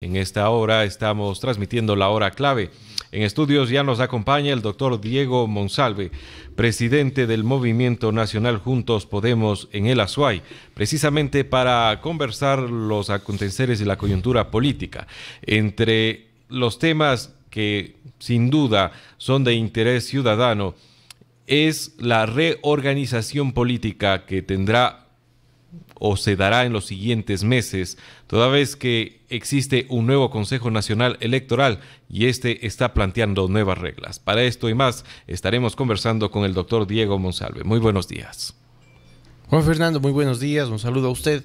En esta hora estamos transmitiendo la hora clave. En estudios ya nos acompaña el doctor Diego Monsalve, presidente del Movimiento Nacional Juntos Podemos en el Azuay, precisamente para conversar los aconteceres y la coyuntura política. Entre los temas que sin duda son de interés ciudadano es la reorganización política que tendrá o se dará en los siguientes meses, toda vez que existe un nuevo Consejo Nacional Electoral y este está planteando nuevas reglas. Para esto y más estaremos conversando con el doctor Diego Monsalve. Muy buenos días. Juan Fernando, muy buenos días, un saludo a usted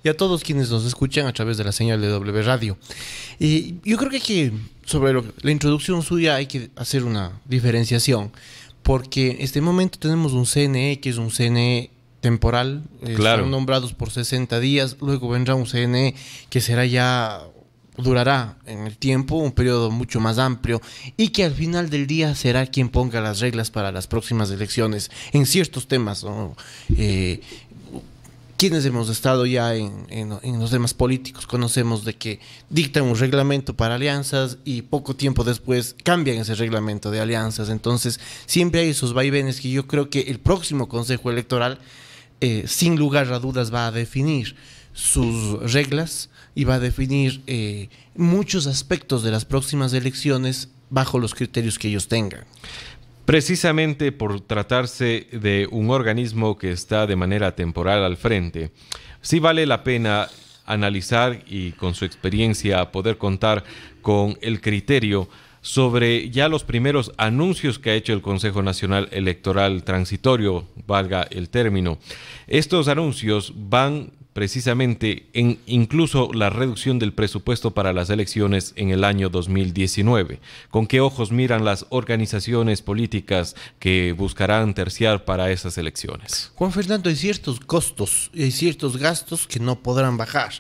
y a todos quienes nos escuchan a través de la señal de W Radio. Yo creo que sobre la introducción suya hay que hacer una diferenciación, porque en este momento tenemos un CNE que es un CNE temporal, Claro. Están nombrados por 60 días, luego vendrá un CNE que durará en el tiempo, un periodo mucho más amplio y que al final del día será quien ponga las reglas para las próximas elecciones en ciertos temas, ¿no? Quienes hemos estado ya en los temas políticos conocemos de que dictan un reglamento para alianzas y poco tiempo después cambian ese reglamento de alianzas. Entonces siempre hay esos vaivenes que yo creo que el próximo Consejo Electoral sin lugar a dudas va a definir sus reglas y va a definir muchos aspectos de las próximas elecciones bajo los criterios que ellos tengan. Precisamente por tratarse de un organismo que está de manera temporal al frente, sí vale la pena analizar y con su experiencia poder contar con el criterio sobre ya los primeros anuncios que ha hecho el Consejo Nacional Electoral Transitorio, valga el término. Estos anuncios van precisamente en incluso la reducción del presupuesto para las elecciones en el año 2019. ¿Con qué ojos miran las organizaciones políticas que buscarán terciar para esas elecciones? Juan Fernando, hay ciertos costos y hay ciertos gastos que no podrán bajar.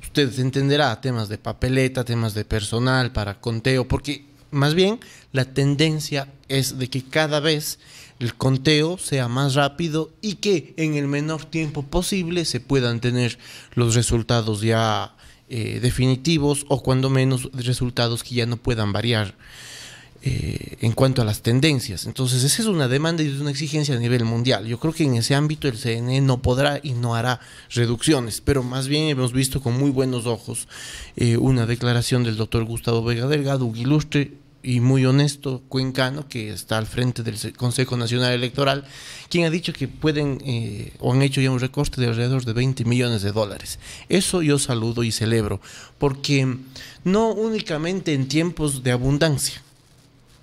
Usted entenderá temas de papeleta, temas de personal para conteo, porque más bien la tendencia es de que cada vez el conteo sea más rápido y que en el menor tiempo posible se puedan tener los resultados ya definitivos o cuando menos resultados que ya no puedan variar en cuanto a las tendencias. Entonces esa es una demanda y es una exigencia a nivel mundial. Yo creo que en ese ámbito el CNE no podrá y no hará reducciones, pero más bien hemos visto con muy buenos ojos una declaración del doctor Gustavo Vega Delgado, un ilustre y muy honesto cuencano que está al frente del Consejo Nacional Electoral, quien ha dicho que pueden o han hecho ya un recorte de alrededor de 20 millones de dólares. Eso yo saludo y celebro, porque no únicamente en tiempos de abundancia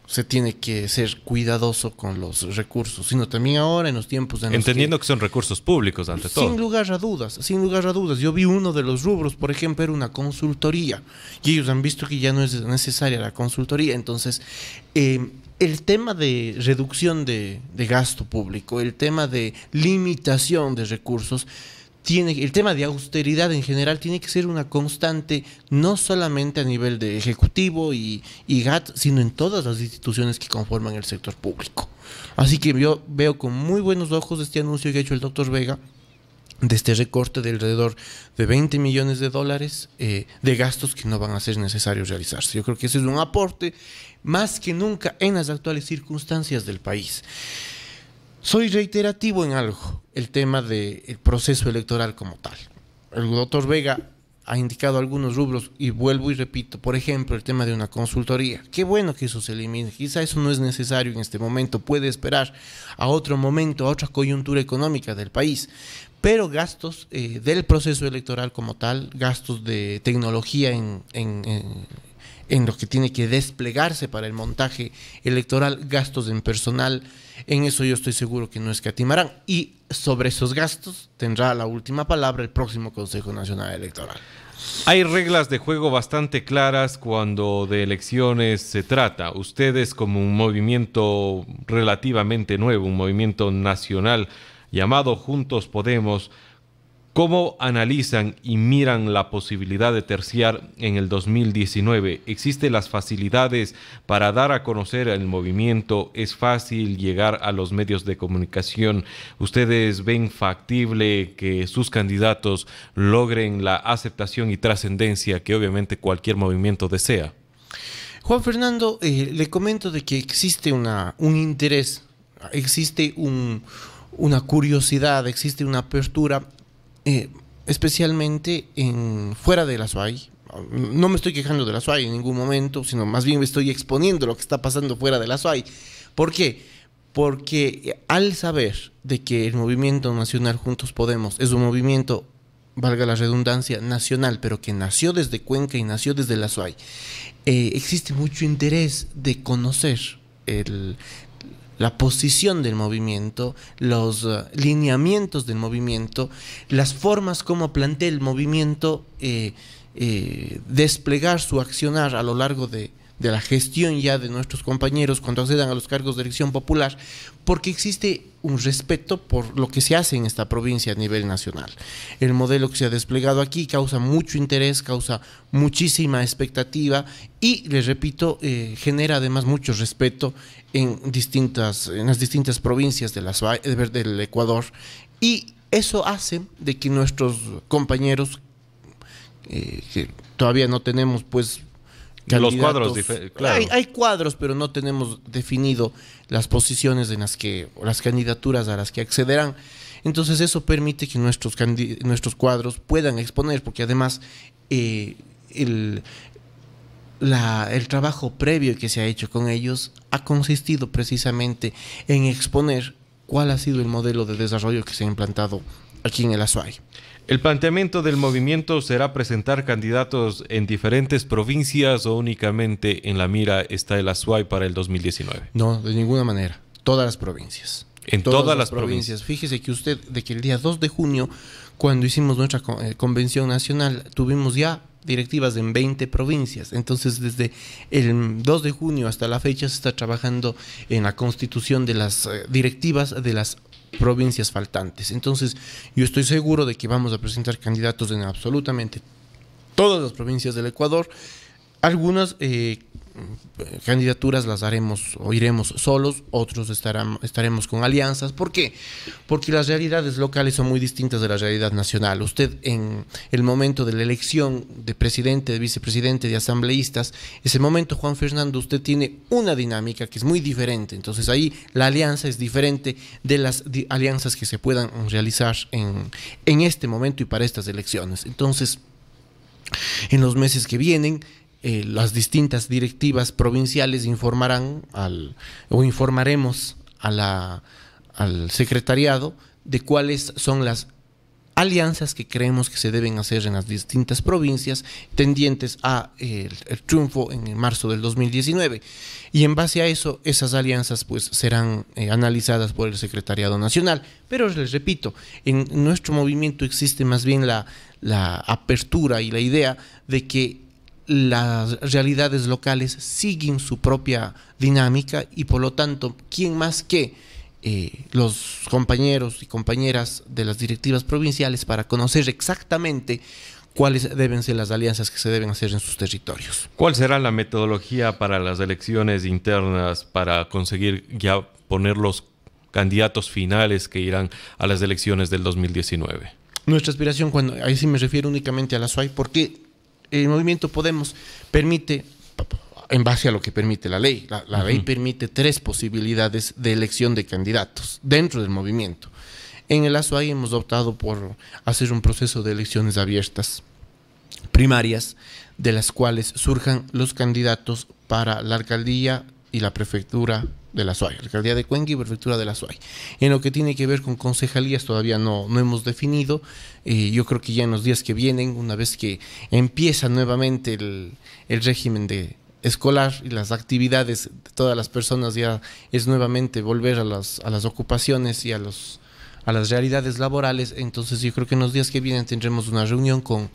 se tiene que ser cuidadoso con los recursos, sino también ahora en los tiempos de Entendiendo que son recursos públicos ante todo. Sin lugar a dudas, sin lugar a dudas. Yo vi uno de los rubros, por ejemplo, era una consultoría, y ellos han visto que ya no es necesaria la consultoría. Entonces, el tema de reducción de gasto público, el tema de limitación de recursos, el tema de austeridad en general tiene que ser una constante, no solamente a nivel de ejecutivo y GAT, sino en todas las instituciones que conforman el sector público. Así que yo veo con muy buenos ojos este anuncio que ha hecho el doctor Vega, de este recorte de alrededor de 20 millones de dólares de gastos que no van a ser necesarios realizarse. Yo creo que ese es un aporte más que nunca en las actuales circunstancias del país. Soy reiterativo en algo, el tema del proceso electoral como tal. El doctor Vega ha indicado algunos rubros y vuelvo y repito, por ejemplo, el tema de una consultoría. Qué bueno que eso se elimine, quizá eso no es necesario en este momento, puede esperar a otro momento, a otra coyuntura económica del país. Pero gastos del proceso electoral como tal, gastos de tecnología en lo que tiene que desplegarse para el montaje electoral, gastos en personal, en eso yo estoy seguro que no escatimarán. Y sobre esos gastos tendrá la última palabra el próximo Consejo Nacional Electoral. Hay reglas de juego bastante claras cuando de elecciones se trata. Ustedes, como un movimiento relativamente nuevo, un movimiento nacional llamado Juntos Podemos, ¿Cómo analizan y miran la posibilidad de terciar en el 2019? ¿Existen las facilidades para dar a conocer el movimiento? ¿Es fácil llegar a los medios de comunicación? ¿Ustedes ven factible que sus candidatos logren la aceptación y trascendencia que obviamente cualquier movimiento desea? Juan Fernando, le comento de que existe un interés, existe una curiosidad, existe una apertura, especialmente fuera de la SUAY. No me estoy quejando de la SUAY en ningún momento, sino más bien me estoy exponiendo lo que está pasando fuera de la SUAY. ¿Por qué? Porque al saber de que el movimiento nacional Juntos Podemos es un movimiento, valga la redundancia, nacional, pero que nació desde Cuenca y nació desde la SUAY, existe mucho interés de conocer la posición del movimiento, los lineamientos del movimiento, las formas como plantea el movimiento desplegar su accionar a lo largo de la gestión ya de nuestros compañeros cuando accedan a los cargos de elección popular, porque existe un respeto por lo que se hace en esta provincia a nivel nacional. El modelo que se ha desplegado aquí causa mucho interés, causa muchísima expectativa y, les repito, genera además mucho respeto en las distintas provincias del Ecuador, y eso hace de que nuestros compañeros, que todavía no tenemos pues los cuadros, claro. Hay cuadros, pero no tenemos definido las posiciones en las candidaturas a las que accederán. Entonces eso permite que nuestros cuadros puedan exponer, porque además el trabajo previo que se ha hecho con ellos ha consistido precisamente en exponer cuál ha sido el modelo de desarrollo que se ha implantado aquí en el Azuay. ¿El planteamiento del movimiento será presentar candidatos en diferentes provincias o únicamente en la mira está el Azuay para el 2019? No, de ninguna manera. Todas las provincias. En todas las provincias. Fíjese que usted, de que el día 2 de junio, cuando hicimos nuestra convención nacional, tuvimos ya directivas en 20 provincias. Entonces, desde el 2 de junio hasta la fecha se está trabajando en la constitución de las directivas de las provincias faltantes. Entonces, yo estoy seguro de que vamos a presentar candidatos en absolutamente todas las provincias del Ecuador. Algunas candidaturas las haremos o iremos solos, otros estaremos con alianzas. ¿Por qué? Porque las realidades locales son muy distintas de la realidad nacional. Usted, en el momento de la elección de presidente, de vicepresidente, de asambleístas, ese momento, Juan Fernando, usted tiene una dinámica que es muy diferente. Entonces ahí la alianza es diferente de las alianzas que se puedan realizar en este momento y para estas elecciones. Entonces, en los meses que vienen, las distintas directivas provinciales informaremos al secretariado de cuáles son las alianzas que creemos que se deben hacer en las distintas provincias tendientes a el triunfo en marzo del 2019, y en base a eso, esas alianzas pues serán analizadas por el Secretariado Nacional. Pero les repito, en nuestro movimiento existe más bien la apertura y la idea de que las realidades locales siguen su propia dinámica y por lo tanto, ¿quién más que los compañeros y compañeras de las directivas provinciales para conocer exactamente cuáles deben ser las alianzas que se deben hacer en sus territorios? ¿Cuál será la metodología para las elecciones internas para conseguir ya poner los candidatos finales que irán a las elecciones del 2019? Nuestra aspiración, ahí sí me refiero únicamente a la SUAY, porque el movimiento Podemos permite, en base a lo que permite la ley, la ley permite 3 posibilidades de elección de candidatos dentro del movimiento. En el Azuay hemos optado por hacer un proceso de elecciones abiertas, primarias, de las cuales surjan los candidatos para la alcaldía y la prefectura de la Azuay, alcaldía de Cuenca y prefectura de la Azuay. En lo que tiene que ver con concejalías todavía no hemos definido. Yo creo que ya en los días que vienen, una vez que empieza nuevamente el régimen escolar y las actividades de todas las personas, ya es nuevamente volver a las ocupaciones y a las realidades laborales. Entonces yo creo que en los días que vienen tendremos una reunión con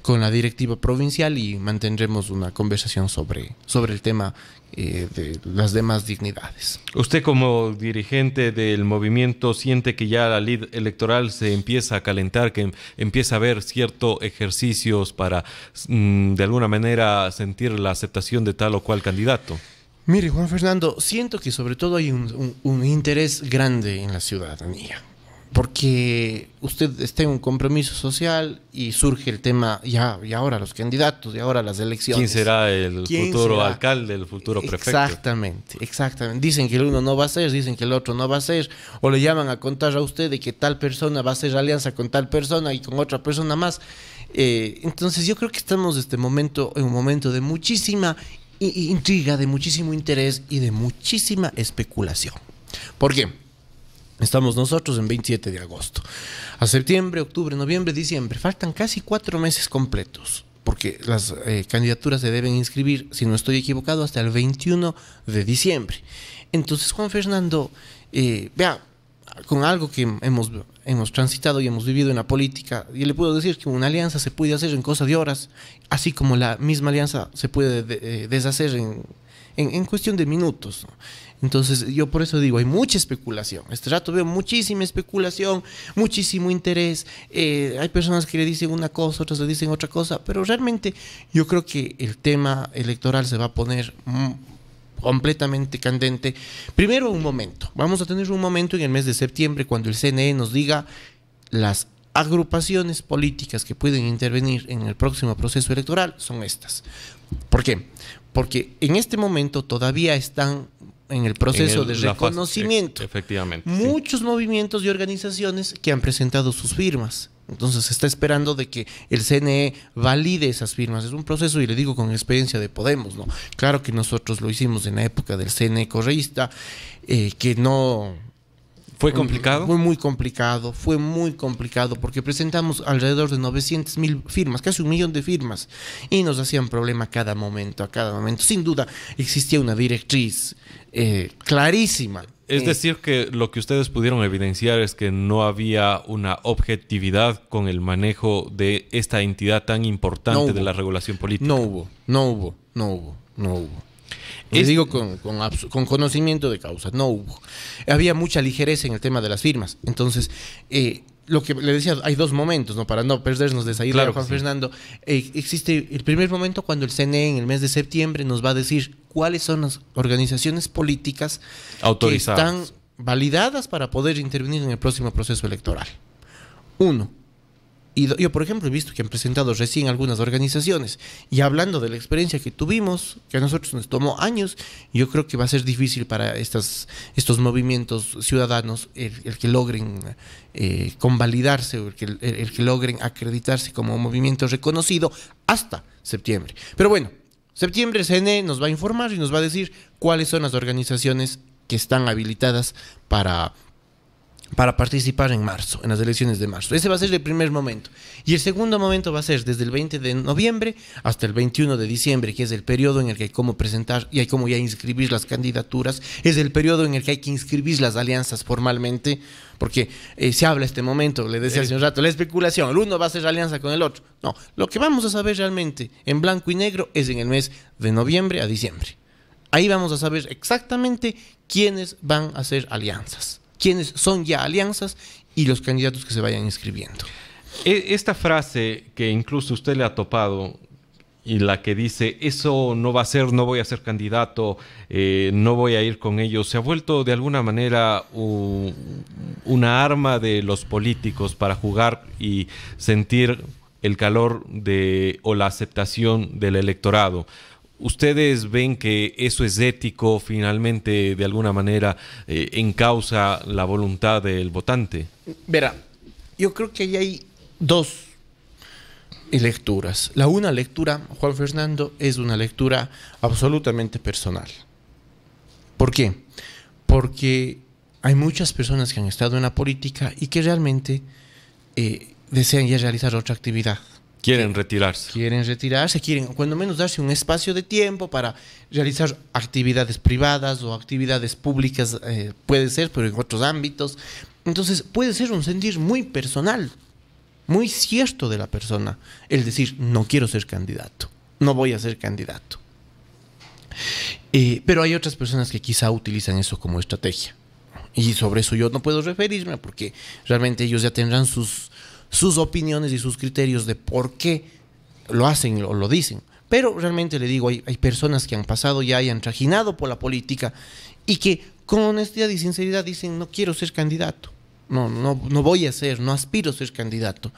con la directiva provincial y mantendremos una conversación sobre el tema de las demás dignidades. Usted como dirigente del movimiento siente que ya la lid electoral se empieza a calentar, que empieza a haber ciertos ejercicios para de alguna manera sentir la aceptación de tal o cual candidato. Mire, Juan Fernando, siento que sobre todo hay un interés grande en la ciudadanía, porque usted está en un compromiso social y surge el tema, y ahora los candidatos, y ahora las elecciones. ¿Quién será el futuro alcalde, el futuro prefecto? Exactamente. Dicen que el uno no va a ser, dicen que el otro no va a ser, o le llaman a contar a usted de que tal persona va a hacer alianza con tal persona y con otra persona más. Entonces yo creo que estamos en un momento de muchísima intriga, de muchísimo interés y de muchísima especulación. ¿Por qué? Estamos nosotros en 27 de agosto. A septiembre, octubre, noviembre, diciembre. Faltan casi 4 meses completos. Porque las candidaturas se deben inscribir, si no estoy equivocado, hasta el 21 de diciembre. Entonces, Juan Fernando, vea, con algo que hemos transitado y hemos vivido en la política, yo le puedo decir que una alianza se puede hacer en cosa de horas, así como la misma alianza se puede deshacer en cuestión de minutos, ¿no? Entonces yo por eso digo, hay mucha especulación. Este rato veo muchísima especulación, muchísimo interés. Hay personas que le dicen una cosa, otras le dicen otra cosa, pero realmente yo creo que el tema electoral se va a poner completamente candente. Primero vamos a tener un momento en el mes de septiembre cuando el CNE nos diga las agrupaciones políticas que pueden intervenir en el próximo proceso electoral son estas. ¿Por qué? Porque en este momento todavía están en el proceso de reconocimiento. Efectivamente. Muchos movimientos y organizaciones que han presentado sus firmas. Entonces se está esperando de que el CNE valide esas firmas. Es un proceso, y le digo con experiencia de Podemos, ¿no? Claro que nosotros lo hicimos en la época del CNE correísta, que no... ¿Fue complicado? Fue muy complicado porque presentamos alrededor de 900,000 firmas, casi 1,000,000 de firmas, y nos hacían problema a cada momento. Sin duda existía una directriz clarísima. Es decir, que lo que ustedes pudieron evidenciar es que no había una objetividad con el manejo de esta entidad tan importante de la regulación política. No hubo. Les digo con conocimiento de causa, no hubo. Había mucha ligereza en el tema de las firmas. Entonces, lo que le decía, hay 2 momentos, ¿no? Para no perdernos de esa idea, claro, Juan Fernando. Existe el primer momento cuando el CNE en el mes de septiembre nos va a decir cuáles son las organizaciones políticas autorizadas, que están validadas para poder intervenir en el próximo proceso electoral. 1. Y yo, por ejemplo, he visto que han presentado recién algunas organizaciones, y hablando de la experiencia que tuvimos, que a nosotros nos tomó años, yo creo que va a ser difícil para estos movimientos ciudadanos el que logren convalidarse, o el que logren acreditarse como movimiento reconocido hasta septiembre. Pero bueno, septiembre el CNE nos va a informar y nos va a decir cuáles son las organizaciones que están habilitadas para participar en marzo, en las elecciones de marzo. Ese va a ser el primer momento. Y el segundo momento va a ser desde el 20 de noviembre hasta el 21 de diciembre, que es el periodo en el que hay cómo presentar y hay cómo ya inscribir las candidaturas. Es el periodo en el que hay que inscribir las alianzas formalmente, porque se habla este momento, le decía hace un rato, la especulación, el uno va a hacer alianza con el otro. No, lo que vamos a saber realmente en blanco y negro es en el mes de noviembre a diciembre. Ahí vamos a saber exactamente quiénes van a hacer alianzas, quiénes son ya alianzas y los candidatos que se vayan inscribiendo. Esta frase que incluso usted le ha topado y la que dice, eso no va a ser, no voy a ser candidato, no voy a ir con ellos, se ha vuelto de alguna manera una arma de los políticos para jugar y sentir el calor o la aceptación del electorado. ¿Ustedes ven que eso es ético, finalmente, de alguna manera, encausa la voluntad del votante? Verá, yo creo que ahí hay 2 lecturas. Una lectura, Juan Fernando, es una lectura absolutamente personal. ¿Por qué? Porque hay muchas personas que han estado en la política y que realmente desean ya realizar otra actividad. Quieren retirarse, quieren cuando menos darse un espacio de tiempo para realizar actividades privadas o actividades públicas, puede ser, pero en otros ámbitos. Entonces puede ser un sentir muy personal muy cierto de la persona el decir, no quiero ser candidato, no voy a ser candidato. Pero hay otras personas que quizá utilizan eso como estrategia. Y sobre eso yo no puedo referirme porque realmente ellos ya tendrán sus opiniones y sus criterios de por qué lo hacen o lo dicen. Pero realmente le digo, hay personas que han pasado ya y han trajinado por la política y que con honestidad y sinceridad dicen, no quiero ser candidato, no voy a ser, no aspiro a ser candidato.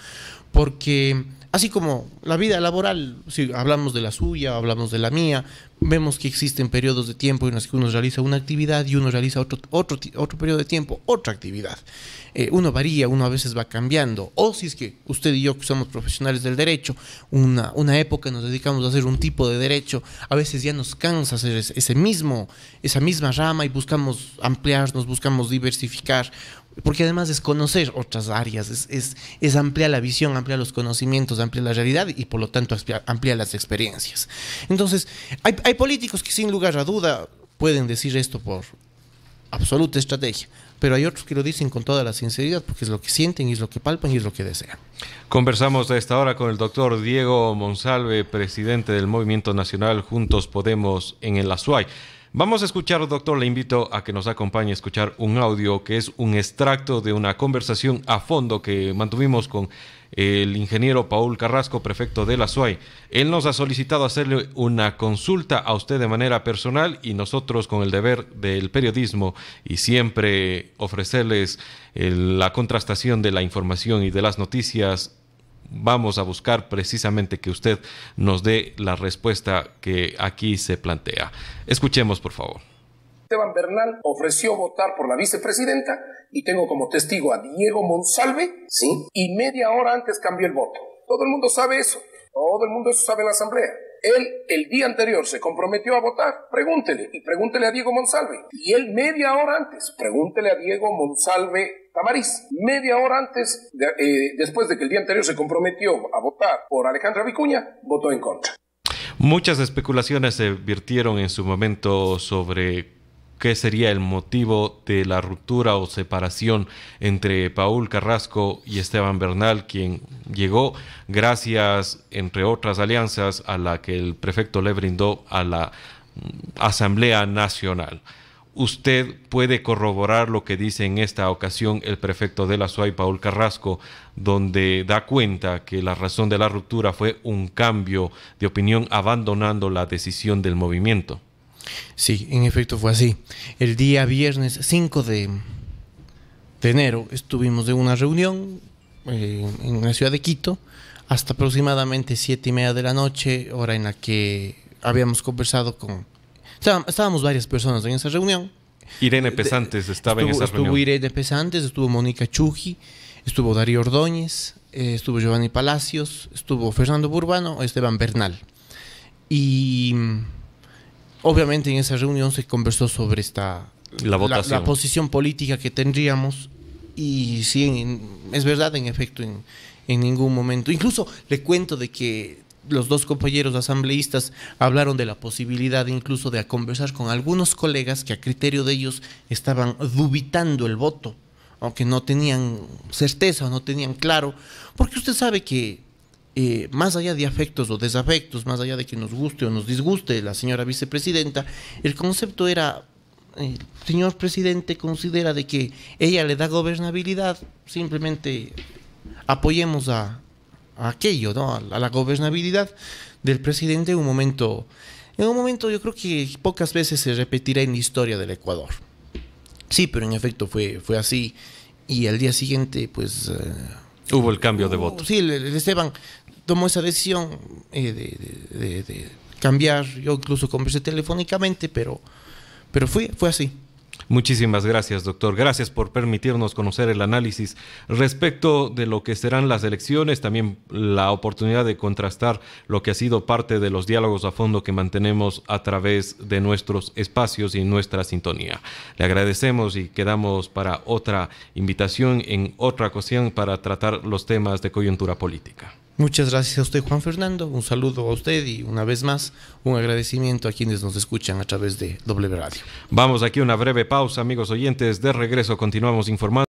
Porque así como la vida laboral, si hablamos de la suya, hablamos de la mía, vemos que existen periodos de tiempo en los que uno realiza una actividad y uno realiza otro periodo de tiempo, otra actividad. Uno varía, uno a veces va cambiando. O si es que usted y yo, que somos profesionales del derecho, una época nos dedicamos a hacer un tipo de derecho, a veces ya nos cansa hacer esa misma rama y buscamos ampliarnos, buscamos diversificar. Porque además es conocer otras áreas, es ampliar la visión, ampliar los conocimientos, ampliar la realidad y por lo tanto ampliar las experiencias. Entonces, hay políticos que sin lugar a duda pueden decir esto por absoluta estrategia, pero hay otros que lo dicen con toda la sinceridad porque es lo que sienten y es lo que palpan y es lo que desean. Conversamos a esta hora con el doctor Diego Monsalve, presidente del Movimiento Nacional Juntos Podemos en el Azuay. Vamos a escuchar, doctor, le invito a que nos acompañe a escuchar un audio que es un extracto de una conversación a fondo que mantuvimos con el ingeniero Paul Carrasco, prefecto de la Azuay. Él nos ha solicitado hacerle una consulta a usted de manera personal y nosotros, con el deber del periodismo y siempre ofrecerles la contrastación de la información y de las noticias, vamos a buscar precisamente que usted nos dé la respuesta que aquí se plantea. Escuchemos, por favor. Esteban Bernal ofreció votar por la vicepresidenta y tengo como testigo a Diego Monsalve, ¿sí? Y media hora antes cambió el voto. Todo el mundo sabe eso. Todo el mundo eso sabe en la asamblea. Él el día anterior se comprometió a votar. Pregúntele a Diego Monsalve. Y él media hora antes, pregúntele a Diego Monsalve Tamariz. Media hora antes, después de que el día anterior se comprometió a votar por Alejandra Vicuña, votó en contra. Muchas especulaciones se virtieron en su momento sobre qué sería el motivo de la ruptura o separación entre Paul Carrasco y Esteban Bernal, quien llegó gracias, entre otras alianzas, a la que el prefecto le brindó a la Asamblea Nacional. ¿Usted puede corroborar lo que dice en esta ocasión el prefecto de la Azuay, Paul Carrasco, donde da cuenta que la razón de la ruptura fue un cambio de opinión abandonando la decisión del movimiento? Sí, en efecto fue así. El día viernes 5 de enero estuvimos en una reunión en la ciudad de Quito hasta aproximadamente 7:30 de la noche, hora en la que habíamos conversado con... Estábamos varias personas en esa reunión. Irene Pesantes estaba en esa reunión. Estuvo Irene Pesantes, estuvo Mónica Chuji, estuvo Darío Ordóñez, estuvo Giovanni Palacios, estuvo Fernando Burbano, Esteban Bernal. Y obviamente en esa reunión se conversó sobre la posición política que tendríamos. Y sí, es verdad, en efecto, en ningún momento. Incluso le cuento de que los dos compañeros asambleístas hablaron de la posibilidad incluso de conversar con algunos colegas que a criterio de ellos estaban dubitando el voto, aunque no tenían certeza o no tenían claro, porque usted sabe que más allá de afectos o desafectos, más allá de que nos guste o nos disguste la señora vicepresidenta, el concepto era, el señor presidente considera de que ella le da gobernabilidad, simplemente apoyemos a aquello, ¿no? A la gobernabilidad del presidente en un momento yo creo que pocas veces se repetirá en la historia del Ecuador. Sí, pero en efecto fue así, y al día siguiente pues hubo el cambio de voto. Sí, el Esteban tomó esa decisión de cambiar. Yo incluso conversé telefónicamente, pero fue así. Muchísimas gracias, doctor. Gracias por permitirnos conocer el análisis respecto de lo que serán las elecciones, también la oportunidad de contrastar lo que ha sido parte de los diálogos a fondo que mantenemos a través de nuestros espacios y nuestra sintonía. Le agradecemos y quedamos para otra invitación en otra ocasión para tratar los temas de coyuntura política. Muchas gracias a usted, Juan Fernando. Un saludo a usted y una vez más un agradecimiento a quienes nos escuchan a través de W Radio. Vamos aquí a una breve pausa, amigos oyentes. De regreso continuamos informando.